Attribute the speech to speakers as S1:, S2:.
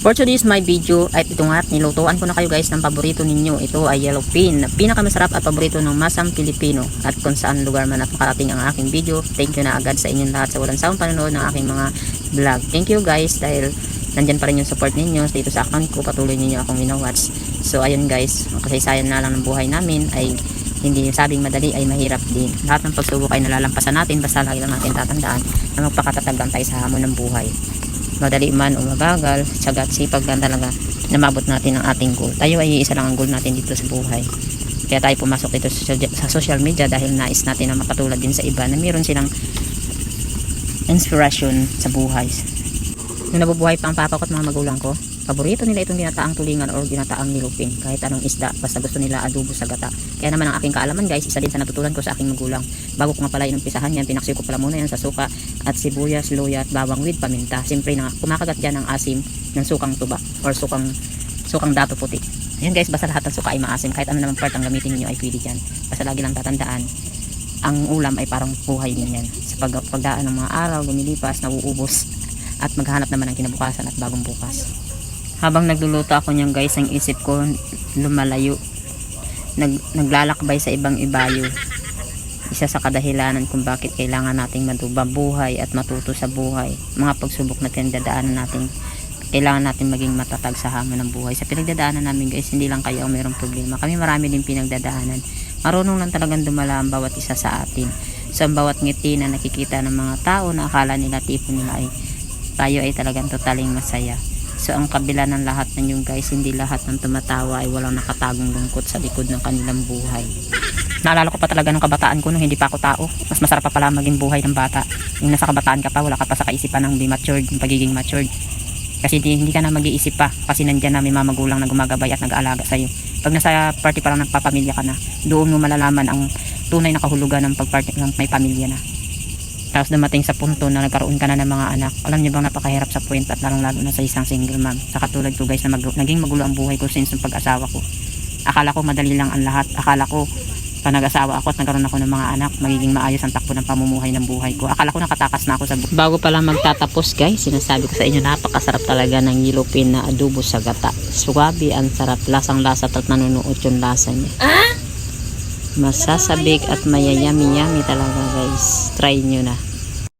S1: For today's my video at ito nga, nilutuan ko na kayo guys ng paborito ninyo. Ito ay yellow pin, pinakamasarap at paborito ng masang Pilipino. At kung saan lugar man at makarating ang aking video, thank you na agad sa inyong lahat sa walang sawang panonood ng aking mga vlog. Thank you guys dahil nandyan pa rin yung support ninyo dito sa account ko, patuloy ninyo akong winawatch. So ayun guys, kasaysayan na lang ng buhay namin ay hindi sabing madali ay mahirap din. Lahat ng pagsubok ay nalalampasan natin, basta lagi lang natin tatandaan na magpakatatag lang tayo sa hamon ng buhay. Madali man o mabagal, tiyaga at sipag lang talaga na maabot natin ang ating goal. Tayo ay isa lang ang goal natin dito sa buhay. Kaya tayo pumasok dito sa social media dahil nais natin na makatulad din sa iba na meron silang inspiration sa buhay. Nung nabubuhay pa ang papa ko at mga magulang ko, paborito nila itong ginataang tulingan o ginataang nilupin, kahit anong isda, basta gusto nila adobo sa gata. Kaya naman ang aking kaalaman guys, isa din sa natutunan ko sa aking magulang. Bago ko nga pala inumpisahan yan, pinaksiw ko pala muna yan sa suka at sibuyas, luya at bawang with paminta. Siyempre na kumakagat dyan ang asim ng sukang tuba or sukang dato puti. Ayan guys, basta lahat ng suka ay maasim, kahit ano naman part ang gamitin niyo ay pwede dyan. Basta lagi lang tatandaan, ang ulam ay parang buhay din yan. Sa pagdaan ng mga araw, lumilipas, nauubos at maghanap naman ng kinabukasan at bagong bukas. Habang nagluluto ako niyan guys, ang isip ko lumalayo. Naglalakbay sa ibang ibayo. Isa sa kadahilanan kung bakit kailangan nating mabuhay at matuto sa buhay. Mga pagsubok na pinagdadaanan natin, kailangan natin maging matatag sa hamon ng buhay. Sa pinagdadaanan namin guys, hindi lang kayo ang mayroong problema. Kami marami din pinagdadaanan. Marunong lang talagang dumala ang bawat isa sa atin. Sa bawat ngiti na nakikita ng mga tao na akala nila tipo nila ay tayo ay talagang totaling masaya. So ang kabila ng lahat ng yung guys, hindi lahat ng tumatawa ay walang nakatagong lungkot sa likod ng kanilang buhay. Naalala ko pa talaga ng kabataan ko nung hindi pa ako tao. Mas masarap pa pala maging buhay ng bata. Yung nasa kabataan ka pa, wala ka pa sa kaisipan ng matured, yung pagiging matured. Kasi hindi ka na mag-iisip pa, kasi nandyan na may mga magulang na gumagabay at nag-aalaga sa'yo. Pag nasa party pa lang nagpapamilya ka na, doon mo malalaman ang tunay na kahulugan ng pagparty ng may pamilya na. Tapos dumating sa punto na nagkaroon ka na ng mga anak. Alam niyo bang napakahirap sa point at lalo na sa isang single mom. Sa katulad ko guys na naging magulo ang buhay ko since yung pag-asawa ko. Akala ko madali lang ang lahat. Akala ko pa nag-asawa ako at nagkaroon ako ng mga anak, magiging maayos ang takbo ng pamumuhay ng buhay ko. Akala ko nakatakas na ako sa buhay. Bago pa lang magtatapos guys, sinasabi ko sa inyo napakasarap talaga ng yelupin na adobo sa gata. Suwabe, ang sarap, lasang-lasa at nanunuot yung lasa niya. Masasabik at mayayami-yami talaga guys. Try nyo na.